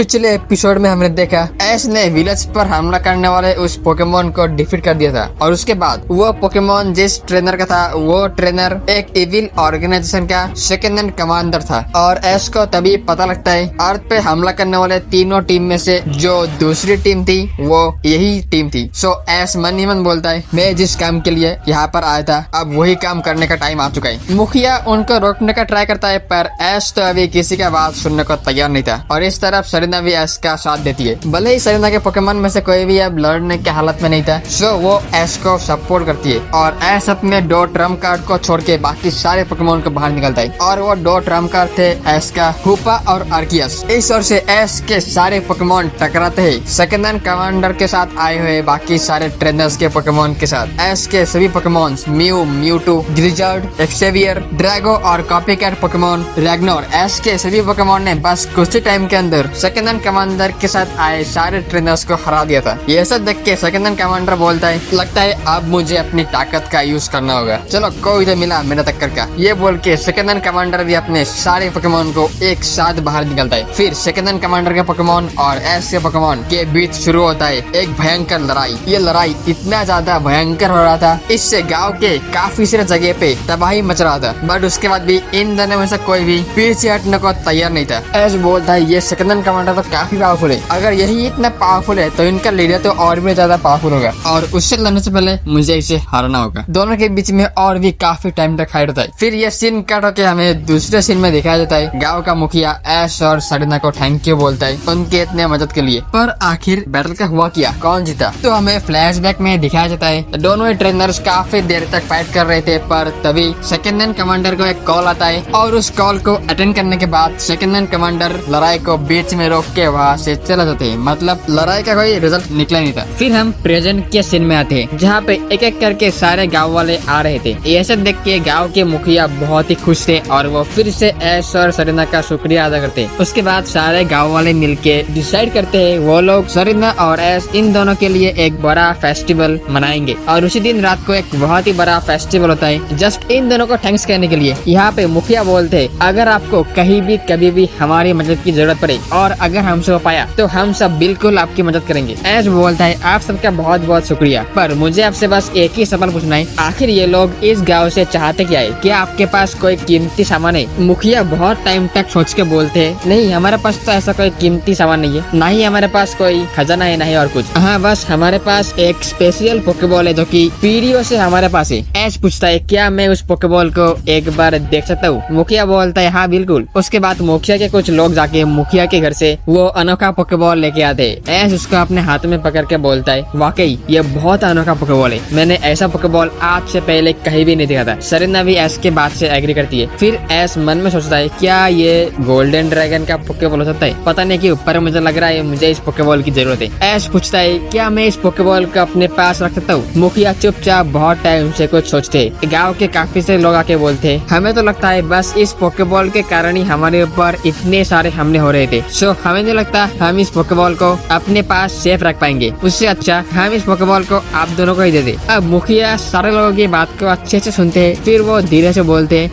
पिछले एपिसोड में हमने देखा एश ने विलेज पर हमला करने वाले उस पोकेमोन को डिफीट कर दिया था और उसके बाद वो पोकेमोन जिस ट्रेनर का था वो ट्रेनर एक इविल ऑर्गेनाइजेशन का सेकंड हैंड कमांडर था। और एश को तभी पता लगता है अर्थ पे हमला करने वाले तीनों टीम में से जो दूसरी टीम थी वो यही टीम थी। सो एश मन ही मन बोलता है मैं जिस काम के लिए यहाँ पर आया था अब वही काम करने का टाइम आ चुका है। मुखिया उनको रोकने का ट्राई करता है पर एश तो अभी किसी का बात सुनने को तैयार नहीं था और इस तरफ सरीना भी एश का साथ देती है। भले ही सरीना के पोकेमोन में से कोई भी अब लड़ने की हालत में नहीं था सो वो एश को सपोर्ट करती है और एश अपने 2 ट्रम्प कार्ड को छोड़ के बाकी सारे पोकेमोन को बाहर निकलता है और वो 2 ट्रम्प कार्ड थे एश का हुपा और आर्कियस। इस ओर से एश के सारे पोकेमोन टकराते हैं सेकंड हैंड कमांडर के साथ आए हुए बाकी सारे ट्रेनर्स के पोकेमोन के साथ। एश के सभी पोकेमोन म्यू, म्यूटू, ग्रिजर्ड, एक्सेवियर, ड्रैगो और कॉपी कैट पोकेमोन रैग्नोर एश के सभी पोकेमोन ने बस कुछ ही टाइम के अंदर सेकंड हैंड कमांडर के साथ आए सारे ट्रेनर्स को हरा दिया था। ये सब देख के सेकंड हैंड कमांडर बोलता है लगता है अब मुझे अपनी ताकत का यूज करना होगा, चलो कोई तो मिला मेरा टक्कर का। ये बोल के सेकंड हैंड कमांडर भी अपने सारे पोकेमोन को एक साथ बाहर निकलता है। फिर सेकंड हैंड कमांडर के पोकेमोन और एश के पोकेमोन के बीच शुरू होता है एक भयंकर लड़ाई। ये लड़ाई इतना ज्यादा भयंकर हो रहा था इससे गाँव के काफी सारे जगह पे तबाही मच रहा था बट उसके बाद भी इन दोनों में से कोई भी पीछे हटने को तैयार नहीं था। एश बोलता है ये सेकंड हैंड कमांडर तो काफी पावरफुल है, अगर यही इतना पावरफुल है तो इनका लीडर तो और भी ज्यादा पावरफुल होगा और उससे लड़ने से पहले मुझे इसे हराना होगा। दोनों के बीच में और भी काफी टाइम तक फाइट होता है। फिर ये सीन कट होके हमें दूसरे सीन में दिखाया जाता है गाँव का मुखिया एश और सरीना को थैंक यू बोलता है उनके इतने मदद के लिए। पर आखिर बैटल का हुआ क्या, कौन जीता? तो हमें फ्लैशबैक में दिखाया जाता है दोनों ही ट्रेनर्स काफी देर तक फाइट कर रहे थे पर तभी सेकंड हैंड कमांडर को एक कॉल आता है और उस कॉल को अटेंड करने के बाद सेकंड हैंड कमांडर लड़ाई को बीच में रोक के वहाँ से चला जाते हैं। मतलब लड़ाई का कोई रिजल्ट निकला नहीं था। फिर हम प्रेजेंट के सीन में आते हैं जहाँ पे एक एक करके सारे गाँव वाले आ रहे थे। ये सब देख के गाँव के मुखिया बहुत ही खुश थे और वो फिर से ऐश और सरीना का शुक्रिया अदा करते। उसके बाद सारे गाँव वाले मिलके डिसाइड करते हैं वो लोग सरीना और ऐश इन दोनों के लिए एक बड़ा फेस्टिवल मनाएंगे और उसी दिन रात को एक बहुत ही बड़ा फेस्टिवल होता है जस्ट इन दोनों को थैंक्स कहने के लिए। यहाँ पे मुखिया बोलते अगर आपको कहीं भी कभी भी हमारी मदद की जरूरत पड़े और अगर हमसे हो पाया तो हम सब बिल्कुल आपकी मदद करेंगे। ऐश बोलता है आप सबका बहुत बहुत शुक्रिया पर मुझे आपसे बस एक ही सवाल पूछना है, आखिर ये लोग इस गाँव से चाहते क्या है? क्या आपके पास कोई कीमती सामान है? मुखिया बहुत टाइम तक सोच के बोलते है नहीं हमारे पास तो ऐसा कोई कीमती सामान नहीं है, ना ही हमारे पास कोई खजाना है, ना ही और कुछ। हाँ बस हमारे पास एक स्पेशल पोकेबॉल है जो कि पीढ़ियों से हमारे पास है। ऐश पूछता है क्या मैं उस पोकेबॉल को एक बार देख सकता हूँ? मुखिया बोलता है हाँ बिल्कुल। उसके बाद मुखिया के कुछ लोग जाके मुखिया के घर से वो अनोखा पोकेबॉल लेके आते हैं। ऐश उसको अपने हाथ में पकड़ के बोलता है वाकई ये बहुत अनोखा पोकेबॉल है, मैंने ऐसा पोकेबॉल आज से पहले कहीं भी नहीं देखा था। सरीना भी ऐश के बात से एग्री करती है। फिर ऐश मन में सोचता है क्या ये गोल्डन ड्रैगन का पोकेबॉल हो सकता है? पता नहीं क्यों पर मुझे लग रहा है मुझे इस पोकेबॉल की जरूरत है। ऐश पूछता है क्या मैं इस पोकेबॉल को अपने पास रख सकता हूँ? मुखिया चुपचाप बहुत टाइम से कुछ सोचते। गाँव के काफी से लोग आके बोलते हमें तो लगता है बस इस पोकेबॉल के कारण ही हमारे ऊपर इतने सारे हमले हो रहे थे। सो हमें नहीं लगता हम इस पोकेबॉल को अपने पास सेफ रख पाएंगे, उससे अच्छा हम इस पोकेबॉल को आप दोनों को ही दे दे। अब मुखिया सारे लोगों की बात को अच्छे से सुनते हैं फिर वो धीरे से बोलते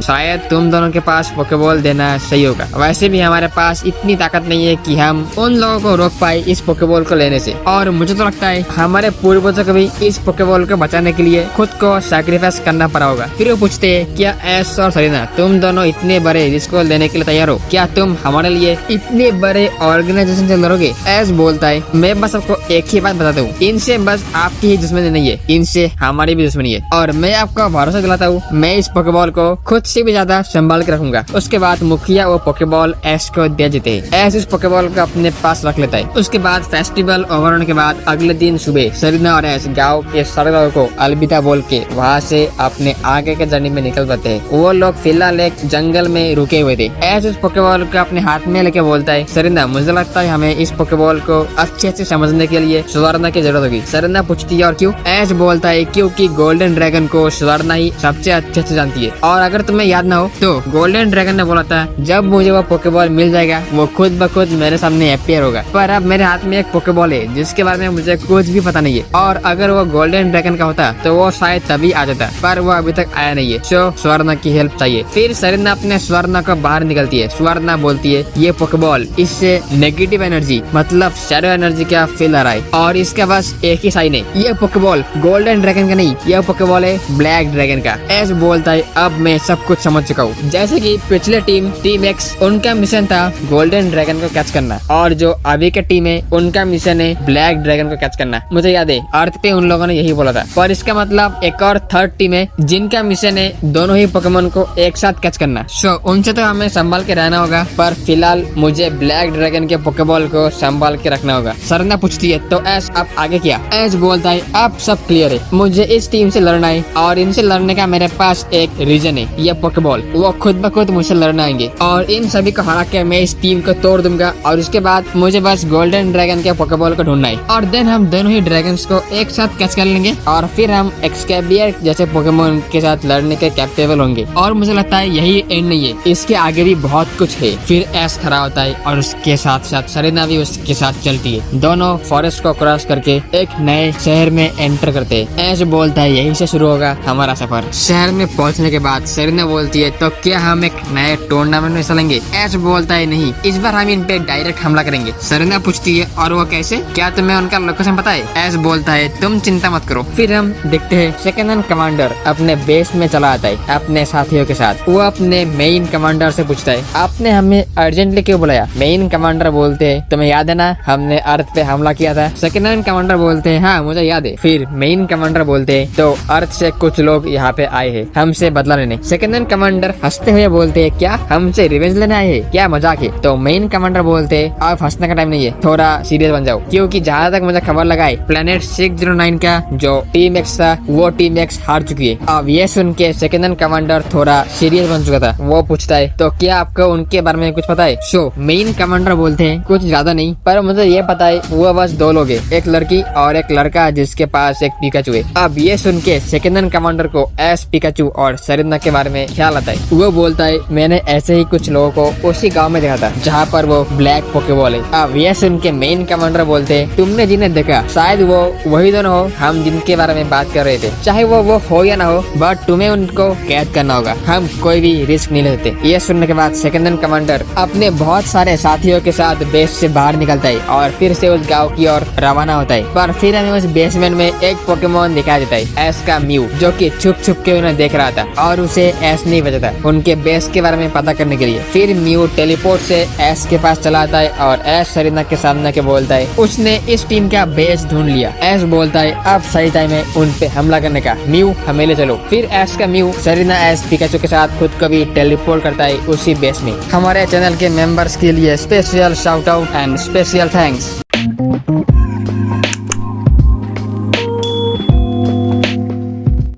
शायद तुम दोनों के पास पोकेबॉल देना सही होगा, वैसे भी हमारे पास इतनी ताकत नहीं है कि हम उन लोगों को रोक पाए इस पोकेबॉल को लेने से और मुझे तो लगता है हमारे पूर्वजों को भी इस पोकेबॉल को बचाने के लिए खुद को सैक्रिफाइस करना पड़ा होगा। फिर वो पूछते क्या ऐश और सरीना तुम दोनों इतने बड़े रिस्क को लेने के लिए तैयार हो? क्या तुम हमारे लिए इतने बड़े ऑर्गेनाइजेशन से लड़ोगे? ऐश बोलता है मैं बस आपको एक ही बात बताता हूँ, इनसे बस आपकी ही दुश्मनी नहीं है, इनसे हमारी भी दुश्मनी है और मैं आपको भरोसा दिलाता हूँ मैं इस पोकेबॉल को खुद से भी ज्यादा संभाल के रखूंगा। उसके बाद मुखिया वो पोकेबॉल ऐश को दे देते हैं। ऐश उस पोकेबॉल को अपने पास रख लेता है। उसके बाद फेस्टिवल ओवर होने के बाद अगले दिन सुबह सरीना और ऐश गाँव के सारे लोगों को अलविदा बोल के वहाँ से अपने आगे के जर्नी में निकल पाते हैं। वो लोग फिलहाल एक जंगल में रुके हुए थे। ऐश उस पोकेबॉल को अपने हाथ में लेके बोलता है सरीना मुझे लगता है हमें इस पोकेबॉल को अच्छे से समझने के लिए सुधारना की जरूरत होगी। सरीना पूछती है और क्यों? ऐश बोलता है क्योंकि गोल्डन ड्रैगन को सुधारना ही सबसे अच्छे से जानती है और अगर तुम्हें याद ना हो तो गोल्डन ड्रैगन ने बोला था जब मुझे वो पोकेबॉल मिल जाएगा वो खुद ब खुद मेरे सामने अपीयर होगा, पर अब मेरे हाथ में एक पोकेबॉल है जिसके बारे में मुझे कुछ भी पता नहीं है और अगर वो गोल्डन ड्रैगन का होता तो वो शायद तभी आ जाता पर वो अभी तक आया नहीं है। सो स्वर्णा की हेल्प चाहिए। फिर सरीना अपने स्वर्णा को बाहर निकलती है। स्वर्णा बोलती है ये पोकेबॉल पोकेमॉन इससे नेगेटिव एनर्जी मतलब शैडो एनर्जी का फील आ रहा है और इसका बस एक ही साइन है, ये पोकेबॉल गोल्डन ड्रैगन का नहीं, यह पोकेबॉल है ब्लैक ड्रैगन का। ऐश बोलता है अब मैं सब कुछ समझ चुका हूँ। जैसे कि पिछले टीम एक्स उनका मिशन था गोल्डन ड्रैगन को कैच करना और जो अभी का टीम है उनका मिशन है ब्लैक ड्रैगन को कैच करना। मुझे याद है अर्थ पे उन लोगों ने यही बोला था, पर इसका मतलब एक और थर्ड टीम है जिनका मिशन है दोनों ही पोकेमॉन को एक साथ कैच करना। सो उनसे तो हमें संभाल के रहना होगा, पर फिलहाल मुझे ब्लैक ड्रैगन के पोकेबॉल को संभाल के रखना होगा। सरना पूछती है तो ऐश अब आगे क्या? ऐश बोलता है अब सब क्लियर है, मुझे इस टीम से लड़ना है और इनसे लड़ने का मेरे पास एक रीजन है, ये पोकेबॉल वो खुद ब खुद मुझसे लड़ना आएंगे और इन सभी को हरा के मैं इस टीम को तोड़ दूंगा और उसके बाद मुझे बस गोल्डन ड्रैगन के पोकेबॉल को ढूंढना है और देन हम दोनों ही ड्रैगन्स को एक साथ कैच कर लेंगे और फिर हम एक्सकैबियर जैसे पोकेमॉन के साथ लड़ने के कैपेबल होंगे। और मुझे लगता है यही एंड नहीं है, इसके आगे भी बहुत कुछ है। फिर ऐश खड़ा होता है और उसके साथ साथ सरीना भी उसके साथ चलती है। दोनों फॉरेस्ट को क्रॉस करके एक नए शहर में एंटर करते हैं। ऐश बोलता है यहीं से शुरू होगा हमारा सफर। शहर में पहुंचने के बाद सरीना बोलती है तो क्या हम एक नए टूर्नामेंट में हिस्सा लेंगे? ऐश बोलता है नहीं, इस बार हम इन पे डायरेक्ट हमला करेंगे। सरीना पूछती है और वो कैसे? क्या तुम्हें उनका लोकेशन पता है? ऐश बोलता है तुम चिंता मत करो। फिर हम देखते हैं सेकंड हैंड कमांडर अपने बेस में चला आता है अपने साथियों के साथ। वो अपने मेन कमांडर से पूछता है आपने हमें अर्जेंटली क्यों बुलाया? मेन कमांडर बोलते हैं तुम्हें याद है ना हमने अर्थ पे हमला किया था? सेकंड हैंड कमांडर बोलते हैं हाँ मुझे याद है। फिर मेन कमांडर बोलते हैं तो अर्थ से कुछ लोग यहाँ पे आए हैं हमसे बदला लेने। सेकंड हैंड कमांडर हंसते हुए बोलते हैं क्या हमसे रिवेंज लेने आए हैं? क्या मजाक है? तो मेन कमांडर बोलते हैं अब हंसने का टाइम नहीं है, थोड़ा सीरियस बन जाओ, क्योंकि जहाँ तक मुझे खबर लगा है प्लेनेट 609 का जो टीम एक्स था वो टीम एक्स हार चुकी है। अब ये सुन के सेकंड हैंड कमांडर थोड़ा सीरियस बन चुका था। वो पूछता है तो क्या आपको उनके बारे में कुछ पता है? सो मेन कमांडर बोलते हैं कुछ ज्यादा नहीं, पर मुझे ये पता है वो बस दो लोग हैं, एक लड़की और एक लड़का जिसके पास एक पिकाचू है। अब ये सुन के सेकंड हैंड कमांडर को एस पिकाचू और सरीना के बारे में ख्याल आता है। वो बोलता है मैंने ऐसे ही कुछ लोगों को उसी गाँव में देखा था जहाँ पर वो ब्लैक पोकेबॉल है। अब ये सुन के मेन कमांडर बोलते हैं तुमने जिन्हें देखा शायद वो वही दोनों हो हम जिनके बारे में बात कर रहे थे, चाहे वो हो या ना हो, बट तुम्हें उनको कैद करना होगा, हम कोई भी रिस्क नहीं लेते। ये सुनने के बाद सेकंड हैंड कमांडर अपने बहुत सारे साथियों के साथ बेस से बाहर निकलता है और फिर से उस गांव की ओर रवाना होता है। पर फिर हमें उस बेसमेंट में एक पोकेमॉन दिखाई देता है ऐश का म्यू, जो कि छुप छुप के उन्हें देख रहा था और उसे ऐश नहीं बचा था उनके बेस के बारे में पता करने के लिए। फिर म्यू टेलीपोर्ट से ऐश के पास चला आता है और ऐश सरीना के सामने के बोलता है उसने इस टीम का बेस ढूंढ लिया। ऐश बोलता है अब सही टाइम है उन पे हमला करने का, म्यू हमें ले चलो। फिर ऐश का म्यू सरीना ऐश पिकाचू के साथ खुद को भी टेलीपोर्ट करता है उसी बेस में। हमारे चैनल के मेंबर्स के लिए special shout out and special thanks.